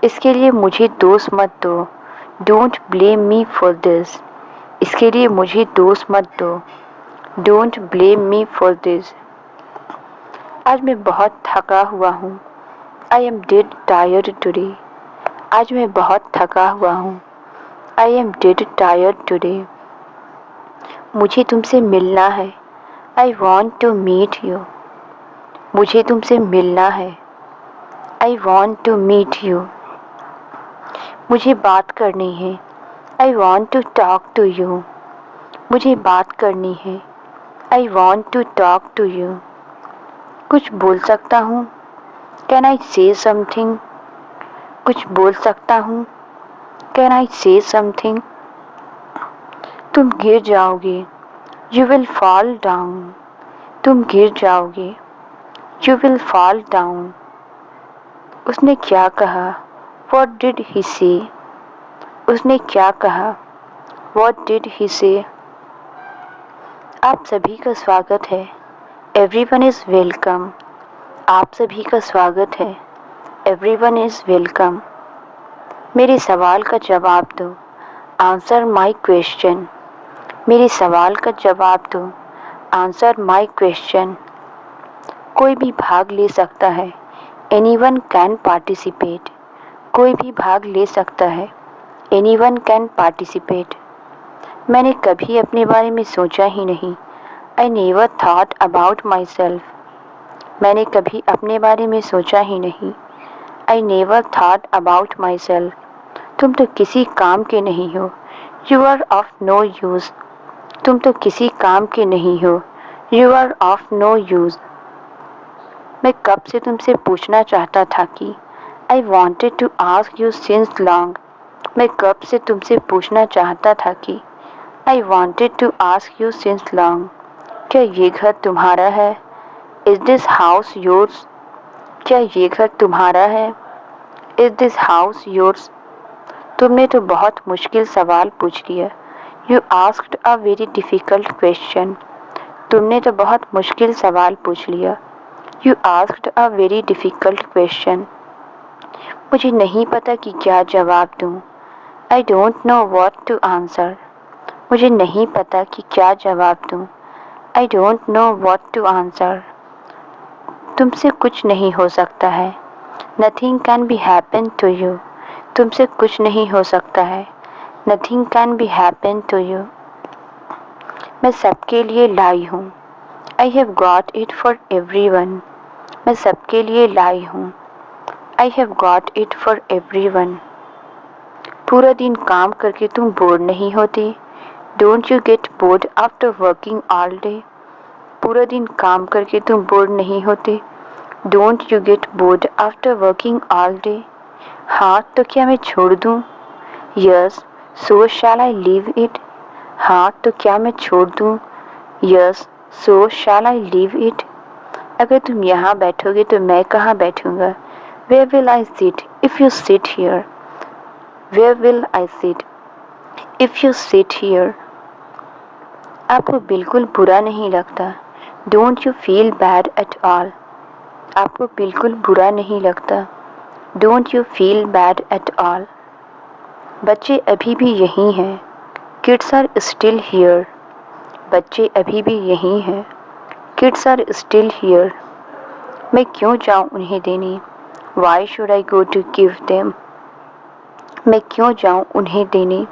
इसके लिए मुझे दोष मत दो, don't blame me for this. इसके लिए मुझे दोष मत दो, don't blame me for this. आज मैं बहुत थका हुआ हूँ, I am dead tired today. आज मैं बहुत थका हुआ हूँ, I am dead tired today. मुझे तुमसे मिलना है, I want to meet you. मुझे तुमसे मिलना है, I want to meet you. मुझे बात करनी है, I want to talk to you. मुझे बात करनी है, I want to talk to you. कुछ बोल सकता हूँ, कैन आई से समथिंग। कुछ बोल सकता हूँ, कैन आई से समथिंग। तुम गिर जाओगे, यू विल फॉल डाउन। तुम गिर जाओगे, यू विल फॉल डाउन। उसने क्या कहा, व्हाट डिड ही से। उसने क्या कहा, व्हाट डिड ही से। आप सभी का स्वागत है, एवरीवन इज़ वेलकम। आप सभी का स्वागत है, एवरीवन इज़ वेलकम। मेरे सवाल का जवाब दो, आंसर माई क्वेश्चन। मेरे सवाल का जवाब दो, आंसर माई क्वेश्चन। कोई भी भाग ले सकता है, एनीवन कैन पार्टिसिपेट। कोई भी भाग ले सकता है, एनीवन कैन पार्टिसिपेट। मैंने कभी अपने बारे में सोचा ही नहीं, I never thought about myself. मैंने कभी अपने बारे में सोचा ही नहीं, I never thought about myself. तुम तो किसी काम के नहीं हो, you are of no use. तुम तो किसी काम के नहीं हो, you are of no use. मैं कब से तुमसे पूछना चाहता था कि I wanted to ask you since long. मैं कब से तुमसे पूछना चाहता था कि I wanted to ask you since long. क्या ये घर तुम्हारा है? Is this house yours? क्या ये घर तुम्हारा है? Is this house yours? तुमने तो बहुत मुश्किल सवाल पूछ लिया, you asked a very difficult question. तुमने तो बहुत मुश्किल सवाल पूछ लिया, you asked a very difficult question. मुझे नहीं पता कि क्या जवाब दूँ, I don't know what to answer. मुझे नहीं पता कि क्या जवाब दूँ, I don't know what to answer. तुमसे कुछ नहीं हो सकता है, nothing can be happen to you. तुमसे कुछ नहीं हो सकता है, nothing can be happen to you. मैं सबके लिए लाई हूँ, I have got it for everyone. मैं सबके लिए लाई हूँ, I have got it for everyone. पूरा दिन काम करके तुम बोर नहीं होते, don't you get bored after working all day. पूरा दिन काम करके तुम बोर नहीं होते, don't you get bored after working all day. हाँ तो क्या मैं छोड़ दूँ, yes so shall I leave it. हाँ तो क्या मैं छोड़ दूँ, yes so shall I leave it. अगर तुम यहाँ बैठोगे तो मैं कहाँ बैठूँगा, where will I sit if you sit here. Where will I sit if you sit here. आपको बिल्कुल बुरा नहीं लगता, don't you feel bad at all. आपको बिल्कुल बुरा नहीं लगता, don't you feel bad at all. बच्चे अभी भी यहीं हैं, किड्स आर स्टिल हियर। बच्चे अभी भी यहीं हैं, किड्स आर स्टिल हियर। मैं क्यों जाऊं उन्हें देने, why should I go to give them. मैं क्यों जाऊं उन्हें देने,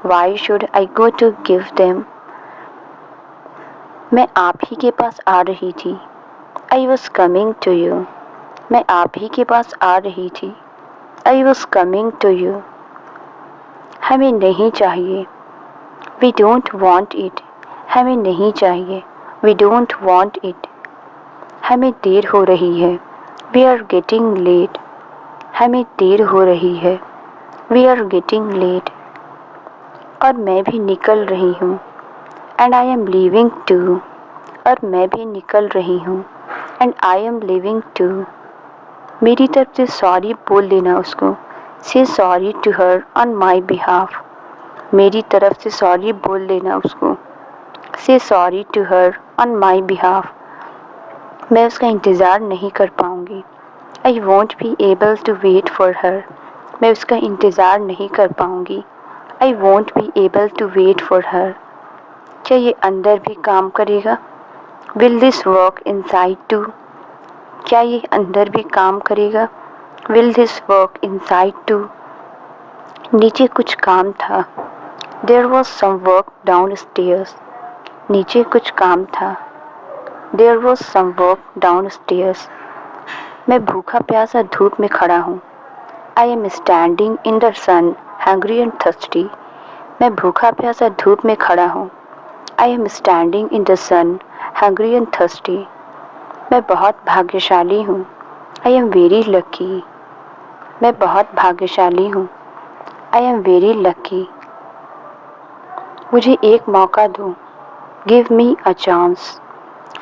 why should I go to give them. मैं आप ही के पास आ रही थी, I was coming to you. मैं आप ही के पास आ रही थी, I was coming to you. हमें नहीं चाहिए, वी डोंट वॉन्ट इट। हमें नहीं चाहिए, वी डोंट वॉन्ट इट। हमें देर हो रही है, वी आर गेटिंग लेट। हमें देर हो रही है, वी आर गेटिंग लेट। और मैं भी निकल रही हूँ, and I am leaving too. और मैं भी निकल रही हूँ, and I am leaving too. मेरी तरफ से सॉरी बोल देना उसको, say sorry to her on my behalf. मेरी तरफ से सॉरी बोल देना उसको, say sorry to her on my behalf. मैं उसका इंतज़ार नहीं कर पाऊँगी, I won't be able to wait for her. मैं उसका इंतज़ार नहीं कर पाऊँगी। I won't be able to wait for her. क्या ये अंदर भी काम करेगा? Will this work inside too? क्या ये अंदर भी काम करेगा? Will this work inside too? नीचे कुछ काम था। There was some work downstairs. नीचे कुछ काम था। There was some work downstairs. मैं भूखा प्यासा धूप में खड़ा हूँ। I am standing in the sun hungry and thirsty. मैं भूखा प्यासा धूप में खड़ा हूँ। I am standing in the sun hungry and thirsty. मैं बहुत भाग्यशाली हूँ। I am very lucky. मैं बहुत भाग्यशाली हूँ। I am very lucky. मुझे एक मौका दो। Give me a chance.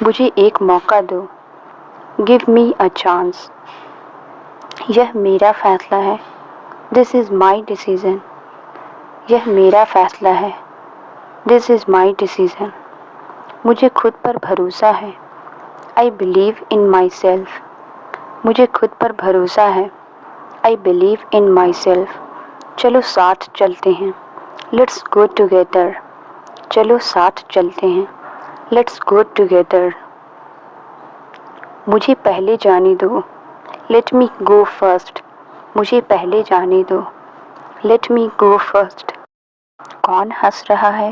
मुझे एक मौका दो। Give me a chance. यह मेरा फैसला है। This is my decision. यह मेरा फैसला है। This is my decision. मुझे खुद पर भरोसा है। I believe in myself. मुझे खुद पर भरोसा है। I believe in myself. चलो साथ चलते हैं। Let's go together. चलो साथ चलते हैं। Let's go together. मुझे पहले जाने दो। Let me go first. मुझे पहले जाने दो। Let me go first. कौन हंस रहा है?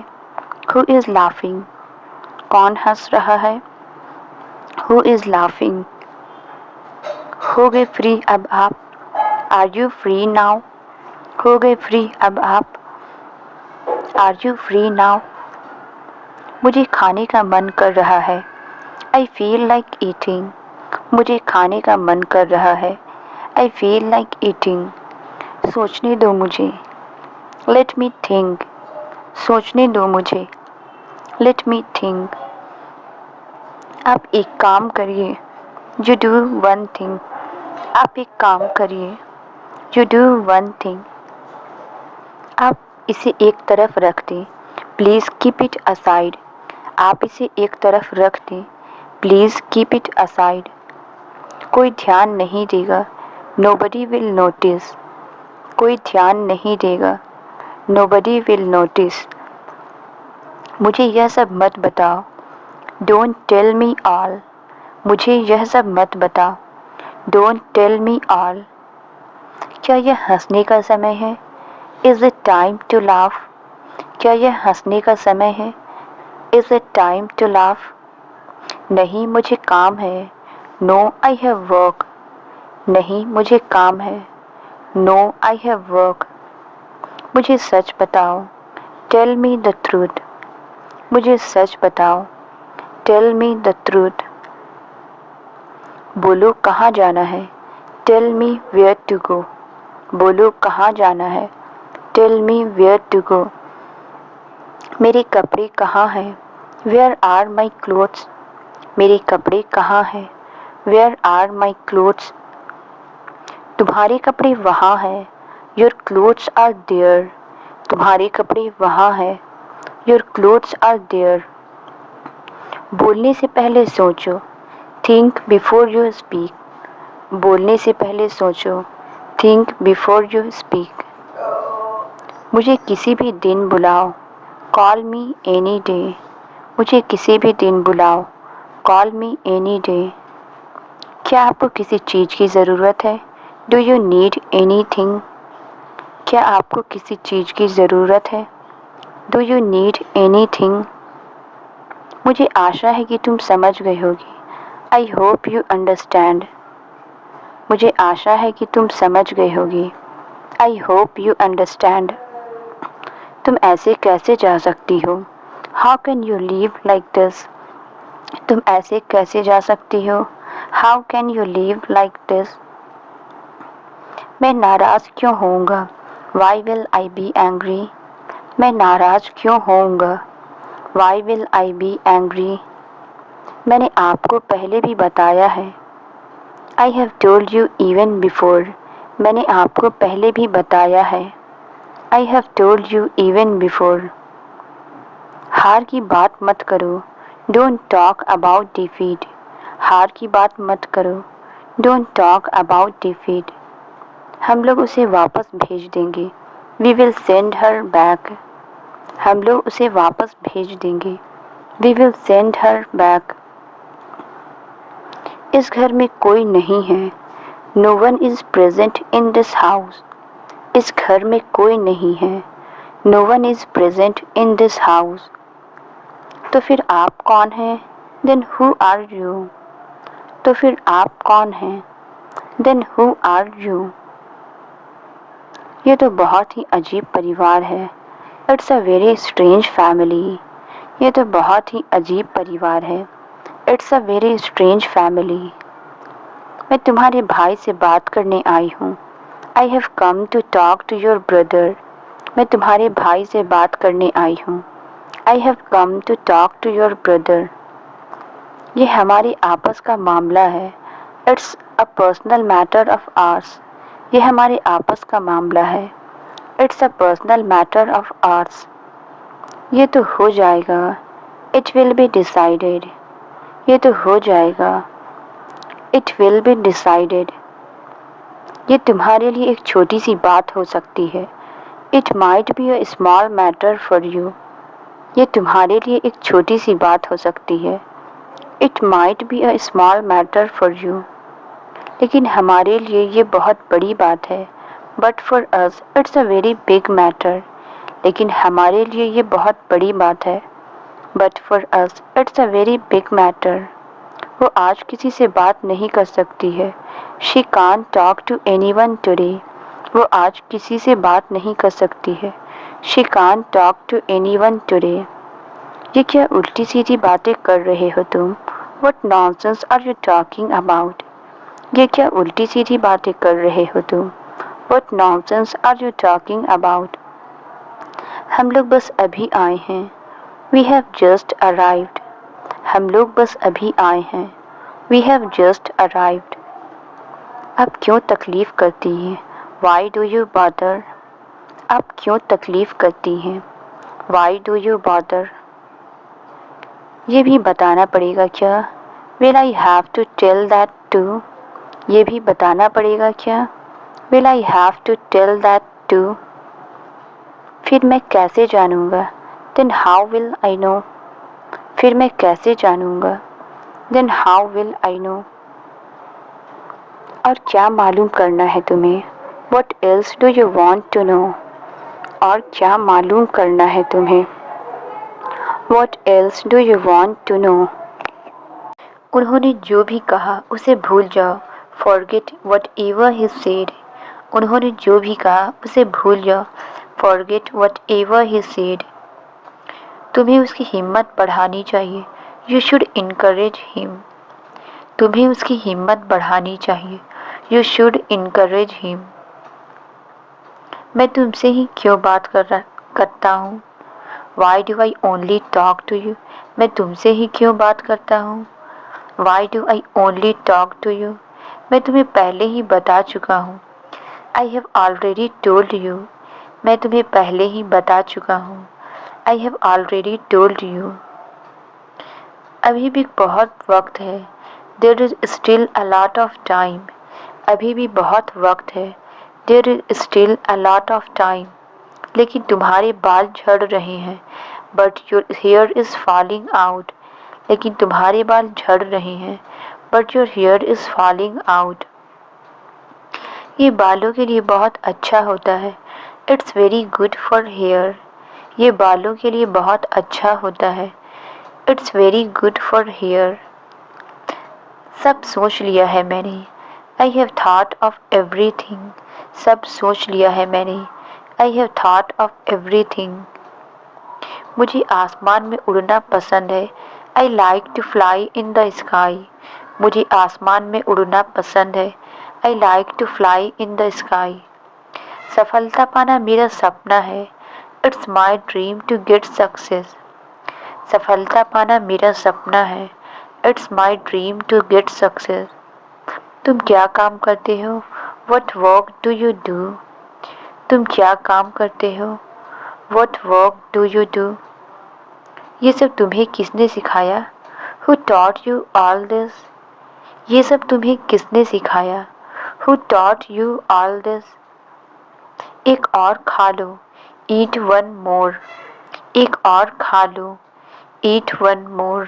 Who is laughing? कौन हंस रहा है? Who is laughing? हो गए फ्री अब आप? Are you free now? हो गए फ्री अब आप? Are you free now? मुझे खाने का मन कर रहा है। I feel like eating. मुझे खाने का मन कर रहा है। I feel like eating. सोचने दो मुझे। Let me think. सोचने दो मुझे। Let me think. आप एक काम करिए। You do one thing. आप एक काम करिए। You do one thing. आप इसे एक तरफ रख दें। Please keep it aside. आप इसे एक तरफ रख दें। Please keep it aside. कोई ध्यान नहीं देगा। Nobody will notice. कोई ध्यान नहीं देगा। Nobody will notice. मुझे यह सब मत बताओ। Don't tell me all. मुझे यह सब मत बताओ। Don't tell me all. क्या यह हंसने का समय है? Is it time to laugh? क्या यह हंसने का समय है? Is it time to laugh? नहीं, मुझे काम है। No, I have work. नहीं, मुझे काम है। No, I have work. मुझे सच बताओ। Tell me the truth. मुझे सच बताओ। Tell me the truth. बोलो कहाँ जाना है? Tell me where to go. बोलो कहाँ जाना है? Tell me where to go. मेरे कपड़े कहाँ हैं? Where are my clothes? मेरे कपड़े कहाँ हैं? Where are my clothes? तुम्हारे कपड़े वहाँ हैं। Your clothes are there. तुम्हारे कपड़े वहाँ हैं। Your clothes are there. बोलने से पहले सोचो। Think before you speak. बोलने से पहले सोचो। Think before you speak. मुझे किसी भी दिन बुलाओ। Call me any day. मुझे किसी भी दिन बुलाओ। Call me any day. क्या आपको किसी चीज़ की ज़रूरत है? Do you need any thing? क्या आपको किसी चीज़ की ज़रूरत है? Do you need any thing? मुझे आशा है कि तुम समझ गए होगी। I hope you understand. मुझे आशा है कि तुम समझ गए होगी। I hope you understand. तुम ऐसे कैसे जा सकती हो? How can you leave like this? तुम ऐसे कैसे जा सकती हो? How can you leave like this? मैं नाराज़ क्यों होऊंगा? Why will I be angry? मैं नाराज़ क्यों होऊंगा? Why will I be angry? मैंने आपको पहले भी बताया है। I have told you even before. मैंने आपको पहले भी बताया है। I have told you even before. हार की बात मत करो। Don't talk about defeat. हार की बात मत करो। Don't talk about defeat. हम लोग उसे वापस भेज देंगे। We will send her back. हम लोग उसे वापस भेज देंगे। We will send her back. इस घर में कोई नहीं है। No one is present in this house. इस घर में कोई नहीं है। No one is present in this house. तो फिर आप कौन हैं? Then who are you? तो फिर आप कौन हैं? Then who are you? ये तो बहुत ही अजीब परिवार है। It's a very strange family. ये तो बहुत ही अजीब परिवार है। It's a very strange family. मैं तुम्हारे भाई से बात करने आई हूँ। I have come to talk to your brother. मैं तुम्हारे भाई से बात करने आई हूँ। I have come to talk to your brother. ये हमारे आपस का मामला है। It's a personal matter of ours. ये हमारे आपस का मामला है। It's a personal matter of ours. ये तो हो जाएगा। It will be decided. ये तो हो जाएगा। It will be decided. ये तुम्हारे लिए एक छोटी सी बात हो सकती है। It might be a small matter for you. ये तुम्हारे लिए एक छोटी सी बात हो सकती है। It might be a small matter for you. लेकिन हमारे लिए ये बहुत बड़ी बात है। But for us it's a very big matter. लेकिन हमारे लिए ये बहुत बड़ी बात है। But for us it's a very big matter. वो आज किसी से बात नहीं कर सकती है। She can't talk to anyone today. वो आज किसी से बात नहीं कर सकती है। She can't talk to anyone today. ये क्या उल्टी सीधी बातें कर रहे हो तुम? What nonsense are you talking about? ये क्या उल्टी सीधी बातें कर रहे हो तुम? What nonsense are you talking about? हम लोग बस अभी आए हैं। We have just arrived. हम लोग बस अभी आए हैं। We have just arrived. आप क्यों तकलीफ करती हैं? Why do you bother? आप क्यों तकलीफ करती हैं? Why do you bother? ये भी बताना पड़ेगा क्या? Will I have to tell that too? ये भी बताना पड़ेगा क्या? Will I have to tell that too? फिर मैं कैसे जानूँगा? Then how will I know? फिर मैं कैसे जानूँगा? Then how will I know? और क्या मालूम करना है तुम्हें? What else do you want to know? और क्या मालूम करना है तुम्हें? What else do you want to know? उन्होंने जो भी कहा उसे भूल जाओ। Forget whatever he said. उन्होंने जो भी कहा उसे भूल जाओ। Forget whatever he said. तुम्हें उसकी हिम्मत बढ़ानी चाहिए। You should encourage him. तुम्हें उसकी हिम्मत बढ़ानी चाहिए। You should encourage him. मैं तुमसे ही क्यों बात करता हूँ? Why do I only talk to you? मैं तुमसे ही क्यों बात करता हूँ? Why do I only talk to you? मैं तुम्हें पहले ही बता चुका हूँ। I have already told you. मैं तुम्हें पहले ही बता चुका हूँ। I have already told you. अभी भी बहुत वक्त है। There is still a lot of time. अभी भी बहुत वक्त है। There is still a lot of time. लेकिन तुम्हारे बाल झड़ रहे हैं। But your hair is falling out. लेकिन तुम्हारे बाल झड़ रहे हैं। But your hair is falling out. ये बालों के लिए बहुत अच्छा होता है। It's very good for hair. ये बालों के लिए बहुत अच्छा होता है। It's very good for hair. सब सोच लिया है मैंने। I have thought of everything. सब सोच लिया है मैंने। I have thought of everything. मुझे आसमान में उड़ना पसंद है। I like to fly in the sky. मुझे आसमान में उड़ना पसंद है। I like to fly in the sky. सफलता पाना मेरा सपना है। It's my dream to get success. सफलता पाना मेरा सपना है। It's my dream to get success. तुम क्या काम करते हो? What work do you do? तुम क्या काम करते हो? What work do you do? ये सब तुम्हें किसने सिखाया? Who taught you all this? ये सब तुम्हें किसने सिखाया? Who taught you all this? एक और खा लो, eat one more. एक और खा लो, eat one more.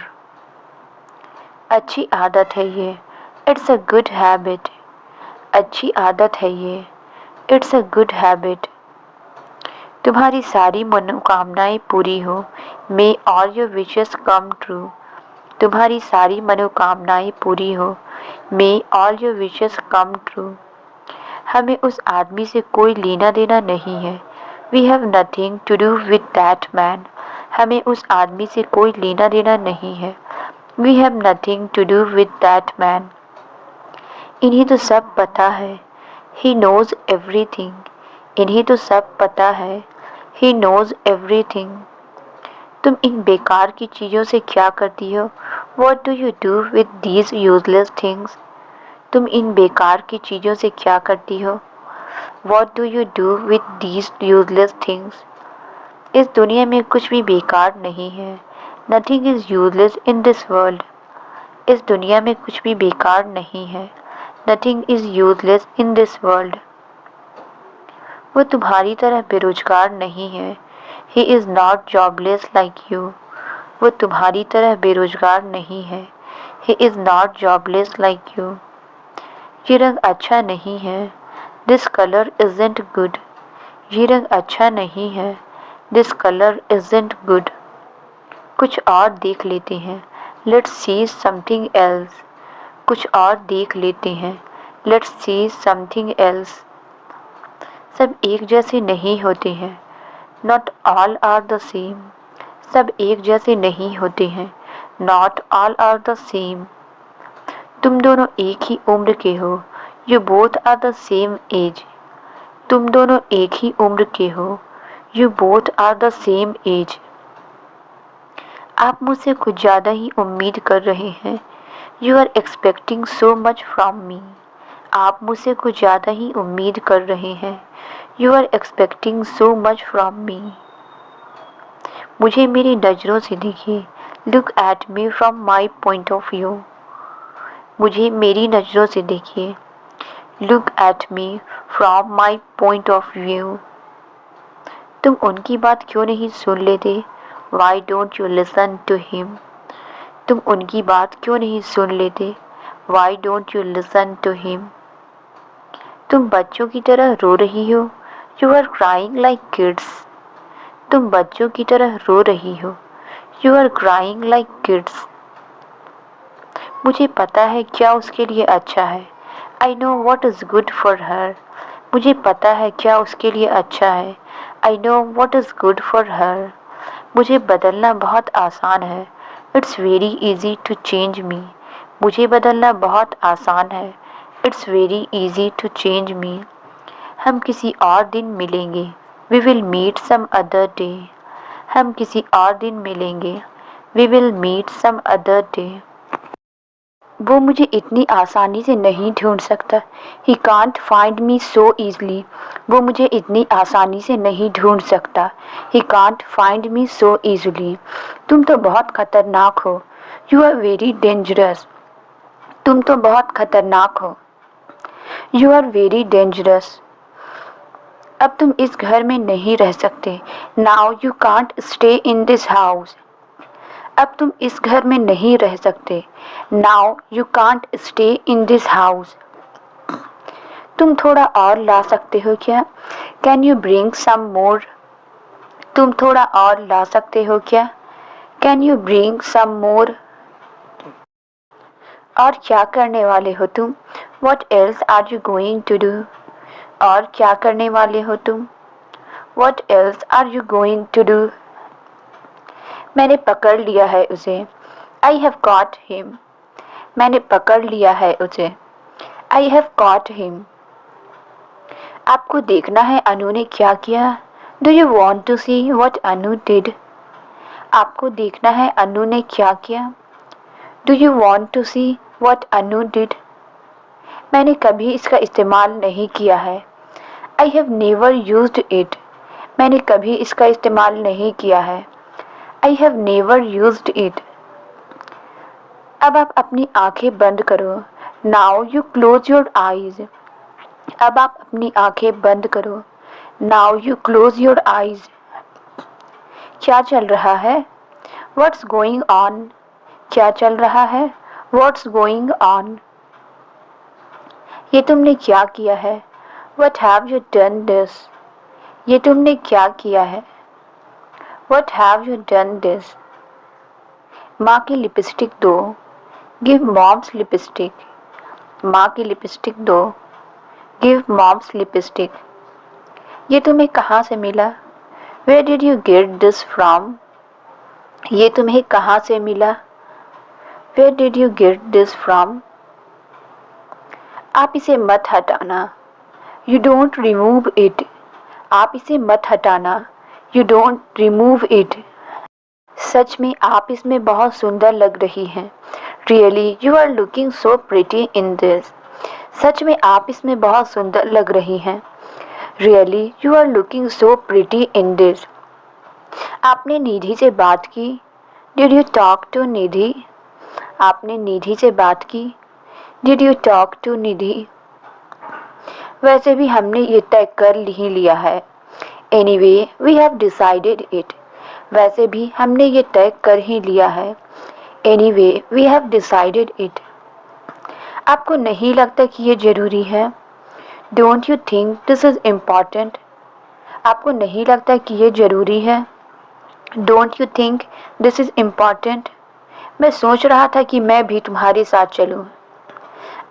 अच्छी आदत है ये, it's a good habit. अच्छी आदत है ये, it's a good habit. तुम्हारी सारी मनोकामनाएं पूरी हो, may all your wishes come true. तुम्हारी सारी मनोकामनाएं पूरी हो, may all your wishes come true. हमें उस आदमी से कोई लेना देना नहीं है, we have nothing to do with that man. हमें उस आदमी से कोई लेना देना नहीं है, we have nothing to do with that man. इन्हें तो सब पता है, he knows everything. इन्हें तो सब पता है, he knows everything. तुम इन बेकार की चीज़ों से क्या करती हो? What do you do with these useless things? तुम इन बेकार की चीज़ों से क्या करती हो? What do you do with these useless things? इस दुनिया में कुछ भी बेकार नहीं है. Nothing is useless in this world. इस दुनिया में कुछ भी बेकार नहीं है. Nothing is useless in this world. वो तुम्हारी तरह बेरोजगार नहीं है. He is not jobless like you. वो तुम्हारी तरह बेरोजगार नहीं है. He is not jobless like you. ये रंग अच्छा नहीं है. This color isn't good. ये रंग अच्छा नहीं है. This color isn't good. कुछ और देख लेते हैं. Let's see something else. कुछ और देख लेते हैं. Let's see something else. सब एक जैसे नहीं होते हैं. Not all are the same. सब एक जैसे नहीं होते हैं. Not all are the same. तुम दोनों एक ही उम्र के हो. You both are the same age. तुम दोनों एक ही उम्र के हो. You both are the same age. आप मुझसे कुछ ज़्यादा ही उम्मीद कर रहे हैं. You are expecting so much from me. आप मुझसे कुछ ज़्यादा ही उम्मीद कर रहे हैं. You are expecting so much from me. मुझे मेरी नज़रों से देखिए. Look at me from my point of view. मुझे मेरी नज़रों से देखिए. Look at me from my point of view. तुम उनकी बात क्यों नहीं सुन लेते? Why don't you listen to him? तुम उनकी बात क्यों नहीं सुन लेते? Why don't you listen to him? तुम बच्चों की तरह रो रही हो. You are crying like kids. तुम बच्चों की तरह रो रही हो. You are crying like kids. मुझे पता है क्या उसके लिए अच्छा है. I know what is good for her. मुझे पता है क्या उसके लिए अच्छा है. I know what is good for her. मुझे बदलना बहुत आसान है. It's very easy to change me. मुझे बदलना बहुत आसान है. It's very easy to change me. हम किसी और दिन मिलेंगे. We will meet some other day. हम किसी और दिन मिलेंगे. We will meet some other day. वो मुझे इतनी आसानी से नहीं ढूंढ सकता. He can't find me so easily. वो मुझे इतनी आसानी से नहीं ढूंढ सकता. He can't find me so easily. तुम तो बहुत खतरनाक हो. You are very dangerous. तुम तो बहुत खतरनाक हो. You are very dangerous. अब तुम इस घर में नहीं रह सकते. Now you can't stay in this house. अब तुम इस घर में नहीं रह सकते. Now you can't stay in this house. तुम थोड़ा और ला सकते हो क्या? Can you bring some more? तुम थोड़ा और ला सकते हो क्या? Can you bring some more? और क्या करने वाले हो तुम? What else are you going to do? और क्या करने वाले हो तुम? What else are you going to do? मैंने पकड़ लिया है उसे. I have caught him. मैंने पकड़ लिया है उसे. I have caught him. आपको देखना है अनु ने क्या किया? Do you want to see what Anu did? आपको देखना है अनु ने क्या किया? Do you want to see what Anu did? मैंने कभी इसका इस्तेमाल नहीं किया है. I have never used it. मैंने कभी इसका इस्तेमाल नहीं किया है. I have never used it. अब आप अपनी आंखें बंद करो. Now you close your eyes. अब आप अपनी आंखें बंद करो। Now you close your eyes. क्या चल रहा है? What's going on? क्या चल रहा है? What's going on? ये तुमने क्या किया है? What have you done this? ये तुमने क्या किया है? What have you done this? माँ की लिपस्टिक दो। Give mom's lipstick. माँ की लिपस्टिक दो। Give mom's lipstick. ये तुम्हें कहाँ से मिला? Where did you get this from? ये तुम्हें कहाँ से मिला? Where did you get this from? आप इसे मत हटाना। You don't remove it. आप इसे मत हटाना। You don't remove it. सच में आप इसमें बहुत सुंदर लग रही हैं। Really, you are looking so pretty in this. सच में आप इसमें बहुत सुंदर लग रही हैं। Really, you are looking so pretty in this. आपने निधि से बात की? Did you talk to निधि? आपने निधि से बात की? Did you talk to निधि? वैसे भी हमने ये तय कर ही लिया है। Anyway, we have decided it. वैसे भी हमने ये तय कर ही लिया है। Anyway, we have decided it. आपको नहीं लगता कि ये जरूरी है? Don't you think this is important? आपको नहीं लगता कि ये जरूरी है? Don't you think this is important? मैं सोच रहा था कि मैं भी तुम्हारे साथ चलूं।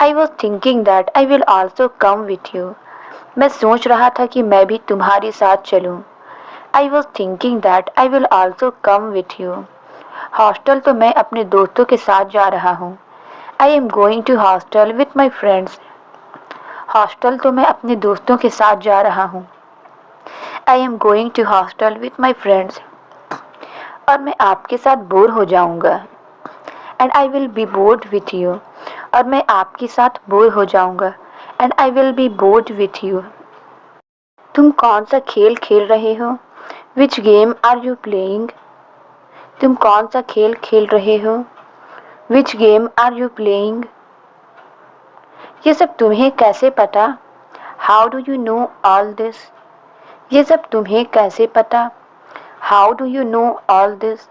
I was thinking that I will also come with you. मैं सोच रहा था कि मैं भी तुम्हारे साथ चलूं। I was thinking that I will also come with you. Hostel तो मैं अपने दोस्तों के साथ जा रहा हूँ। I am going to hostel with my friends. Hostel तो मैं अपने दोस्तों के साथ जा रहा हूँ। I am going to hostel with my friends. और मैं आपके साथ बोर हो जाऊंगा। And I will be bored with you. और मैं आपके साथ बोर हो जाऊंगा। And I will be bored with you. तुम कौन सा खेल खेल रहे हो? Which game are you playing? तुम कौन सा खेल खेल रहे हो? Which game are you playing? ये सब तुम्हें कैसे पता? How do you know all this? ये सब तुम्हें कैसे पता? How do you know all this?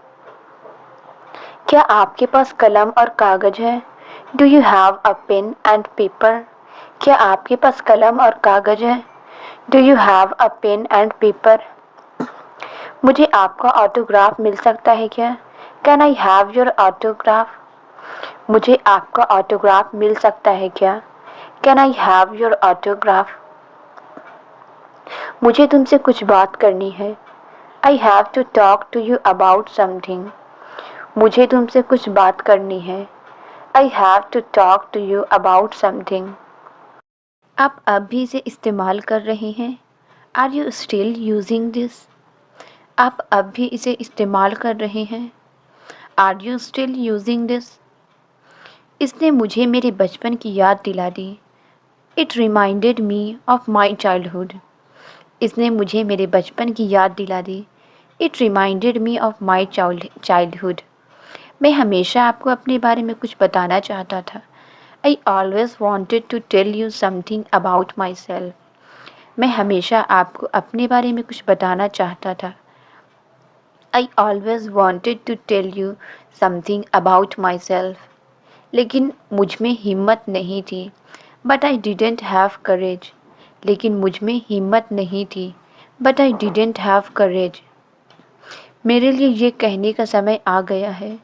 क्या आपके पास कलम और कागज है? Do you have a pen and paper? क्या आपके पास कलम और कागज है? Do you have a pen and paper? मुझे आपका ऑटोग्राफ मिल सकता है क्या? Can I have your autograph? मुझे आपका ऑटोग्राफ मिल सकता है क्या? Can I have your autograph? मुझे तुमसे कुछ बात करनी है। I have to talk to you about something. मुझे तुमसे कुछ बात करनी है। I have to talk to you about something. आप अब भी इसे इस्तेमाल कर रहे हैं? Are you still using this? आप अब भी इसे इस्तेमाल कर रहे हैं? Are you still using this? इसने मुझे मेरे बचपन की याद दिला दी। It reminded me of my childhood. इसने मुझे मेरे बचपन की याद दिला दी। It reminded me of my childhood. मैं हमेशा आपको अपने बारे में कुछ बताना चाहता था। I always wanted to tell you something about myself. मैं हमेशा आपको अपने बारे में कुछ बताना चाहता था। I always wanted to tell you something about myself. लेकिन मुझ में हिम्मत नहीं थी। But I didn't have courage. लेकिन मुझ में हिम्मत नहीं थी। But I didn't have courage. मेरे लिए ये कहने का समय आ गया है।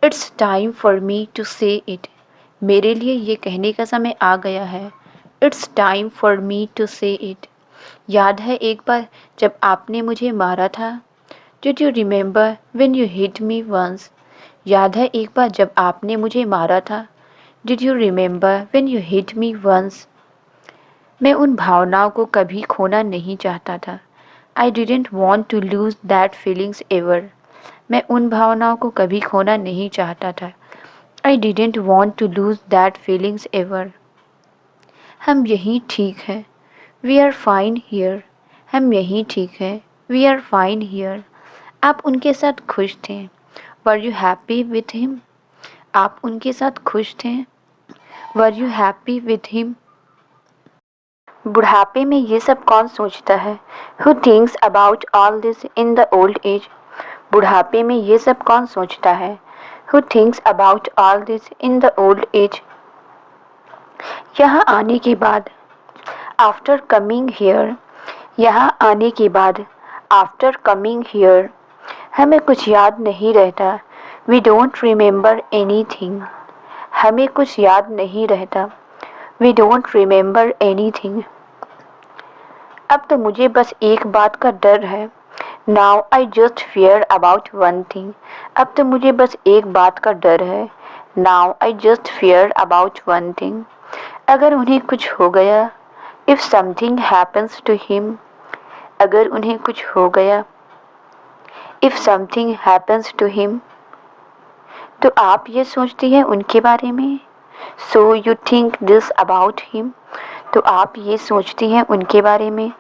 It's time for me to say it. मेरे लिए ये कहने का समय आ गया है। It's time for me to say it. याद है एक बार जब आपने मुझे मारा था? Did you remember when you hit me once? याद है एक बार जब आपने मुझे मारा था? Did you remember when you hit me once? मैं उन भावनाओं को कभी खोना नहीं चाहता था। I didn't want to lose that feelings ever. मैं उन भावनाओं को कभी खोना नहीं चाहता था। I didn't want to lose that feelings ever. हम यहीं ठीक हैं। We are fine here. हम यहीं ठीक हैं। We are fine here. आप उनके साथ खुश थे। Were you happy with him? आप उनके साथ खुश थे। Were you happy with him? बुढ़ापे में ये सब कौन सोचता है? Who thinks about all this in the old age? बुढ़ापे में ये सब कौन सोचता है? Who thinks about all this in the old age? यहाँ आने के बाद, after coming here, यहाँ आने के बाद, after coming here, हमें कुछ याद नहीं रहता. We don't remember anything. हमें कुछ याद नहीं रहता. We don't remember anything. अब तो मुझे बस एक बात का डर है. Now I just fear about one thing. अब तो मुझे बस एक बात का डर है. Now I just fear about one thing. अगर उन्हें कुछ हो गया, if something happens to him, अगर उन्हें कुछ हो गया, if something happens to him, तो आप ये सोचती हैं उनके बारे में. So you think this about him. तो आप ये सोचती हैं उनके बारे में.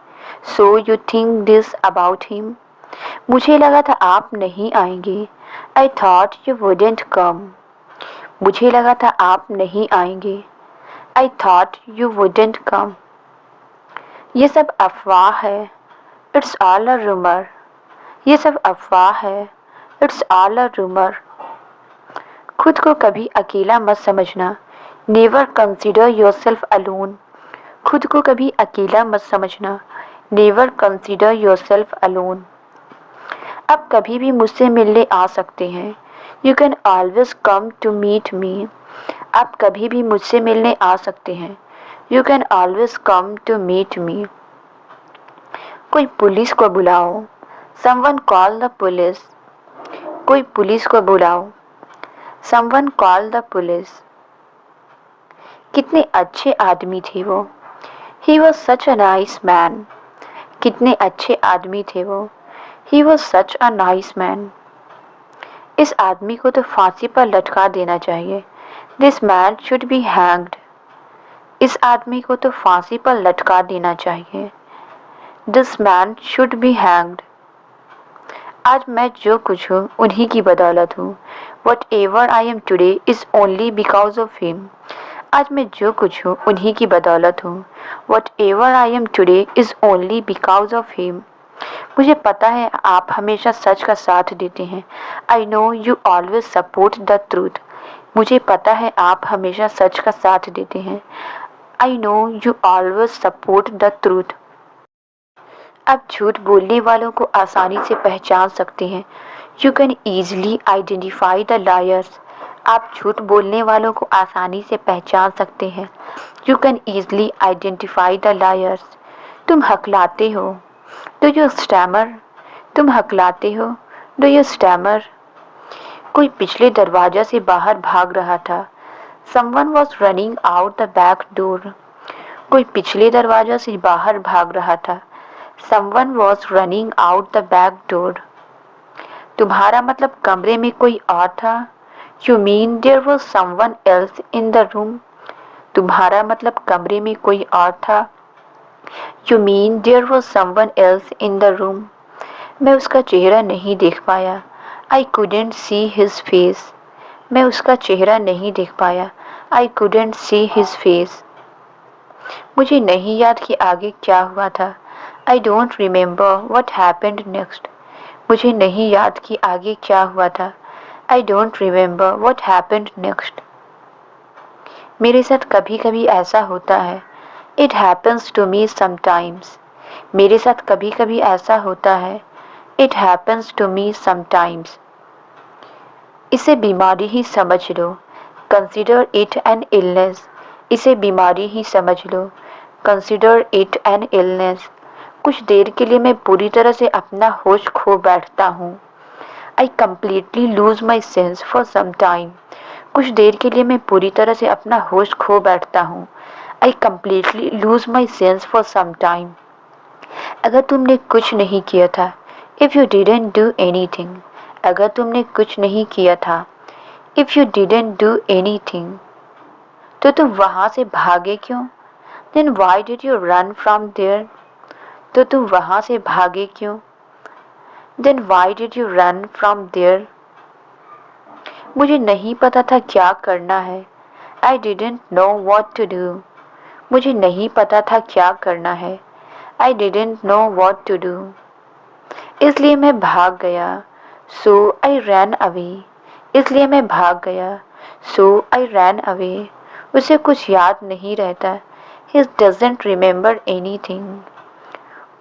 So you think this about him. मुझे लगा था आप नहीं आएंगे. I thought you wouldn't come. मुझे लगा था आप नहीं आएंगे. I thought you wouldn't come. ये सब अफवाह है. It's all a rumor. ये सब अफवाह है. It's all a rumor. खुद को कभी अकेला मत समझना. Never consider yourself alone. खुद को कभी अकेला मत समझना. Never consider yourself alone. आप कभी भी मुझसे मिलने आ सकते हैं. You can always come to meet me. आप कभी भी मुझसे मिलने आ सकते हैं. You can always come to meet me. कोई पुलिस को बुलाओ. Someone call the police. कोई पुलिस को बुलाओ. Someone call the police. कितने अच्छे आदमी थे वो. He was such a nice man. कितने अच्छे आदमी थे वो. He was such a nice man. इस आदमी को तो फांसी पर लटका देना चाहिए. This man should be hanged. इस आदमी को तो फांसी पर लटका देना चाहिए. This man should be hanged. आज मैं जो कुछ हूँ उन्हीं की बदौलत हूँ. Whatever I am today is only because of him. आज मैं जो कुछ हूँ उन्हीं की बदौलत हूँ. Whatever I am today is only because of him. मुझे पता है आप हमेशा सच का साथ देते हैं. I know you always support the truth. मुझे पता है आप हमेशा सच का साथ देते हैं. I know you always support the truth. आप झूठ बोलने वालों को आसानी से पहचान सकते हैं. You can easily identify the liars. आप झूठ बोलने वालों को आसानी से पहचान सकते हैं. You can easily identify the liars. तुम हकलाते हो. Do you stammer? तुम हकलाते हो. Do you stammer? कोई पिछले दरवाजा से बाहर भाग रहा था. Someone was running out the back door. कोई पिछले दरवाजा से बाहर भाग रहा था. Someone was running out the back door. तुम्हारा मतलब कमरे में कोई और था. You mean there was someone else in the room. तुम्हारा मतलब कमरे में कोई और था. You mean there was someone else in the room. मैं उसका चेहरा नहीं देख पाया. I couldn't see his face. मैं उसका चेहरा नहीं देख पाया. I couldn't see his face. मुझे नहीं याद कि आगे क्या हुआ था. I don't remember what happened next. मुझे नहीं याद कि आगे क्या हुआ था. I don't remember what happened next. मेरे साथ कभी कभी ऐसा होता है. It happens to me sometimes. मेरे साथ कभी कभी ऐसा होता है. It happens to me sometimes. इसे बीमारी ही समझ लो. Consider it an illness. इसे बीमारी ही समझ लो. Consider it an illness. कुछ देर के लिए मैं पूरी तरह से अपना होश खो बैठता हूँ. I completely lose my sense for some time. कुछ देर के लिए मैं पूरी तरह से अपना होश खो बैठता हूँ. I completely lose my sense for some time. अगर तुमने कुछ नहीं किया था. If you didn't do anything. अगर तुमने कुछ नहीं किया था. If you didn't do anything. तो तुम वहाँ से भागे क्यों? Then why did you run from there? तो तुम वहाँ से भागे क्यों? Then why did you run from there? मुझे नहीं पता था क्या करना है. I didn't know what to do. मुझे नहीं पता था क्या करना है। I didn't know what to do. इसलिए मैं भाग गया। So I ran away. इसलिए मैं भाग गया। So I ran away. उसे कुछ याद नहीं रहता। He doesn't remember anything.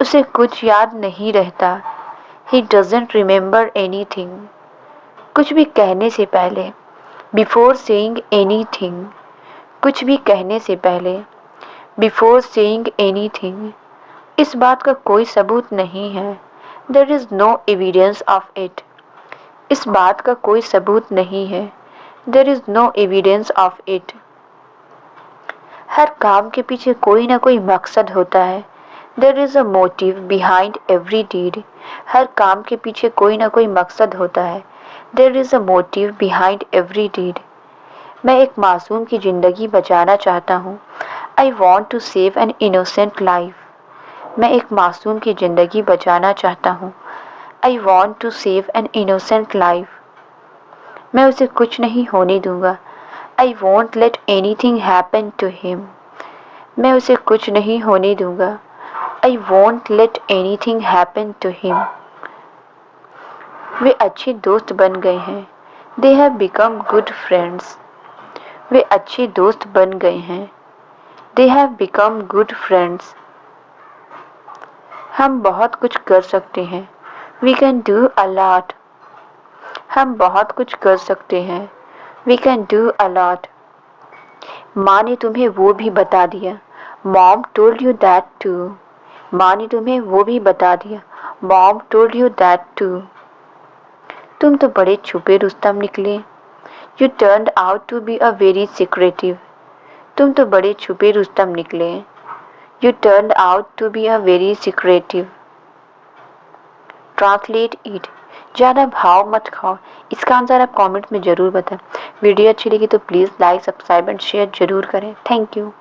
उसे कुछ याद नहीं रहता। He doesn't remember anything. कुछ भी कहने से पहले, बिफोर सेइंग एनीथिंग। कुछ भी कहने से पहले, बिफोर सेइंग एनीथिंग। इस बात का कोई सबूत नहीं है। There is no evidence of it. इस बात का कोई सबूत नहीं है। There is no evidence of it. हर काम के पीछे कोई ना कोई मकसद होता है। There is a motive behind every deed. हर काम के पीछे कोई ना कोई मकसद होता है। There is a motive behind every deed. मैं एक मासूम की ज़िंदगी बचाना चाहता हूँ। I want to save an innocent life. मैं एक मासूम की ज़िंदगी बचाना चाहता हूँ। I want to save an innocent life. मैं उसे कुछ नहीं होने दूंगा। I won't let anything happen to him. मैं उसे कुछ नहीं होने दूंगा। I won't let anything happen to him. वे अच्छे दोस्त बन गए हैं। They have become good friends. वे अच्छे दोस्त बन गए हैं। They have become good friends. हम बहुत कुछ कर सकते हैं। We can do a lot. हम बहुत कुछ कर सकते हैं। We can do a lot. माँ ने तुम्हें वो भी बता दिया। Mom told you that too. माँ ने तुम्हें वो भी बता दिया। Mom told you that too. तुम तो बड़े छुपे रुस्तम निकले। You turned out to be a very secretive. तुम तो बड़े छुपे रुस्तम निकले। You turned out to be a very secretive. Translate it. ज़्यादा भाव मत खाओ। इसका आंसर आप कमेंट में ज़रूर बताएं। वीडियो अच्छी लगी तो please like, subscribe and share ज़रूर करें। Thank you.